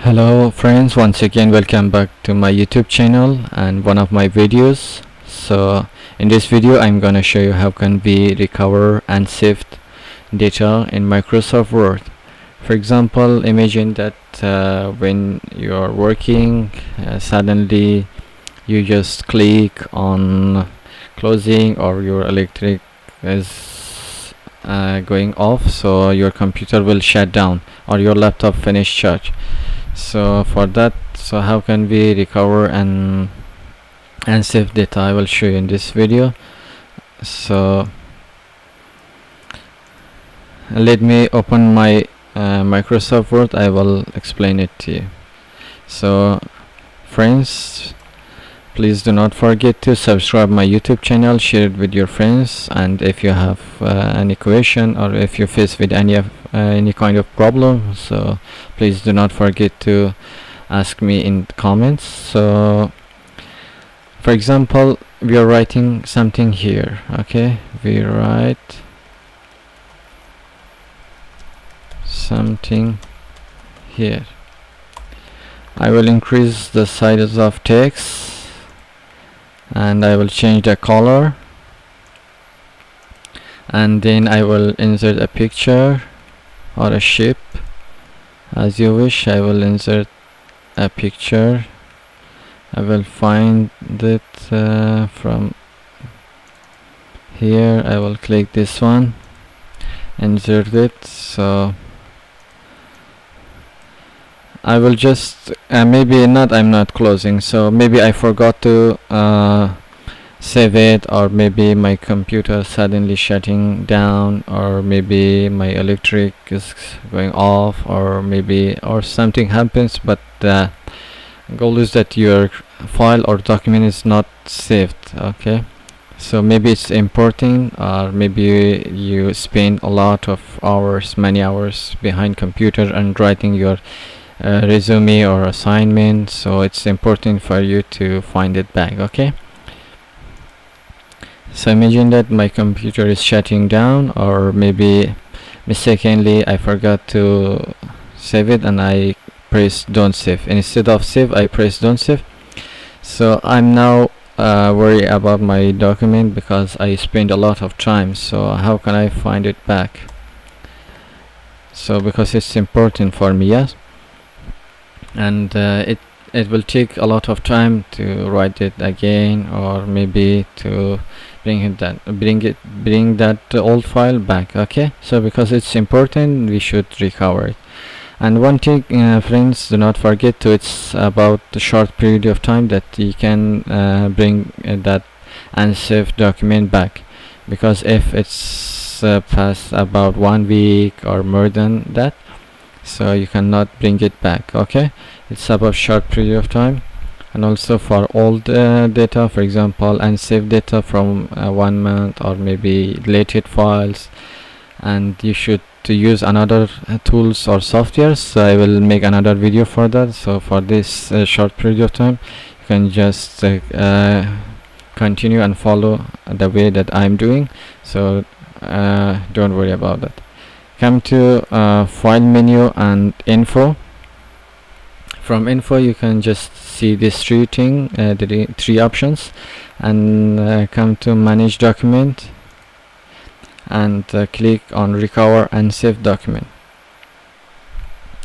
Hello friends, once again welcome back to my YouTube channel and one of my videos. So in this video I'm gonna show you how can we recover unsaved data in Microsoft Word. For example, imagine that when you're working, suddenly you just click on closing or your electric is going off, so your computer will shut down or your laptop finish charge. So for that, so how can we recover and save data, I will show you in this video. So let me open my Microsoft Word. I will explain it to you. So friends, please do not forget to subscribe my YouTube channel, share it with your friends, and if you have any question or if you face with any kind of problem, so please do not forget to ask me in comments. So for example, we are writing something here. Okay, we write something here. I will increase the size of text and I will change the color, and then I will insert a picture or a shape as you wish. I will insert a picture. I will find it from here. I will click this one, insert it. So I will just maybe not, I'm not closing, so maybe I forgot to save it, or maybe my computer suddenly shutting down, or maybe my electric is going off, or maybe or something happens, but the goal is that your file or document is not saved. Okay, so maybe it's important, or maybe you spend a lot of hours, many hours behind computer and writing your resume or assignment, so it's important for you to find it back. Okay, so imagine that my computer is shutting down, or maybe mistakenly I forgot to save it and I press don't save. Instead of save, I press don't save. So I'm now worried about my document because I spent a lot of time. So how can I find it back? So because it's important for me, yes, and it will take a lot of time to write it again, or maybe to bring that old file back. Okay, so because it's important, we should recover it. And one thing, friends, do not forget to, it's about the short period of time that you can bring that unsaved document back, because if it's past about 1 week or more than that, so you cannot bring it back. Okay, it's about short period of time. And also for old data, for example unsaved data from 1 month or maybe deleted files, and you should to use another tools or softwares. So I will make another video for that. So for this short period of time, you can just continue and follow the way that I'm doing. So don't worry about that. Come to file menu and info. From info you can just see this the three options, and come to manage document and click on recover and save document.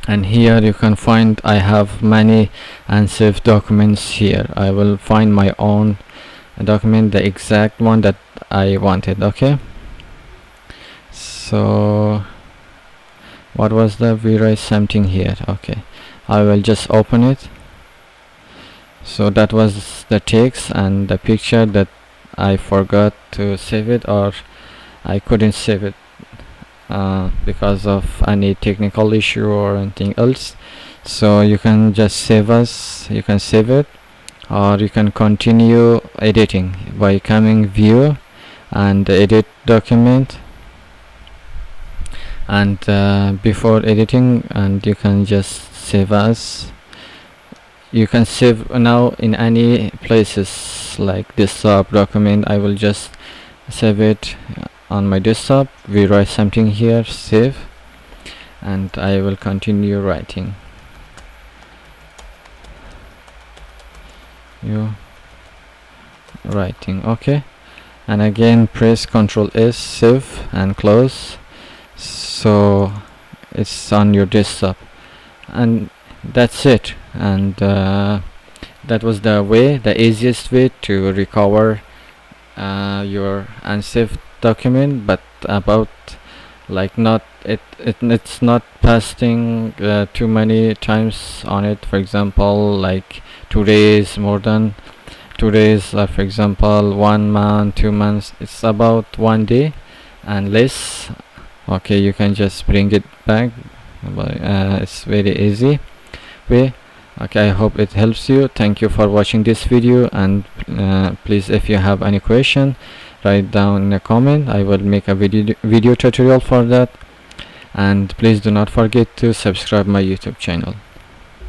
And here you can find I have many unsaved documents here. I will find my own document, the exact one that I wanted. Okay, so what was the, we write something here. Okay, I will just open it. So that was the text and the picture that I forgot to save it, or I couldn't save it because of any technical issue or anything else. So you can just save you can save it, or you can continue editing by coming view and edit document, and before editing, and you can just save as. You can save now in any places like desktop document. I will just save it on my desktop. We write something here, save, and I will continue writing. you writing. Okay, and again press Ctrl S, save and close, so it's on your desktop. And that's it. And that was the easiest way to recover your unsaved document. But about like not it's not pasting too many times on it. For example, like 2 days, more than 2 days, for example 1 month, 2 months. It's about 1 day and less. Okay, you can just bring it back. It's very easy way. Okay, I hope it helps you. Thank you for watching this video, and please, if you have any question, write down in a comment. I will make a video tutorial for that. And please do not forget to subscribe my YouTube channel.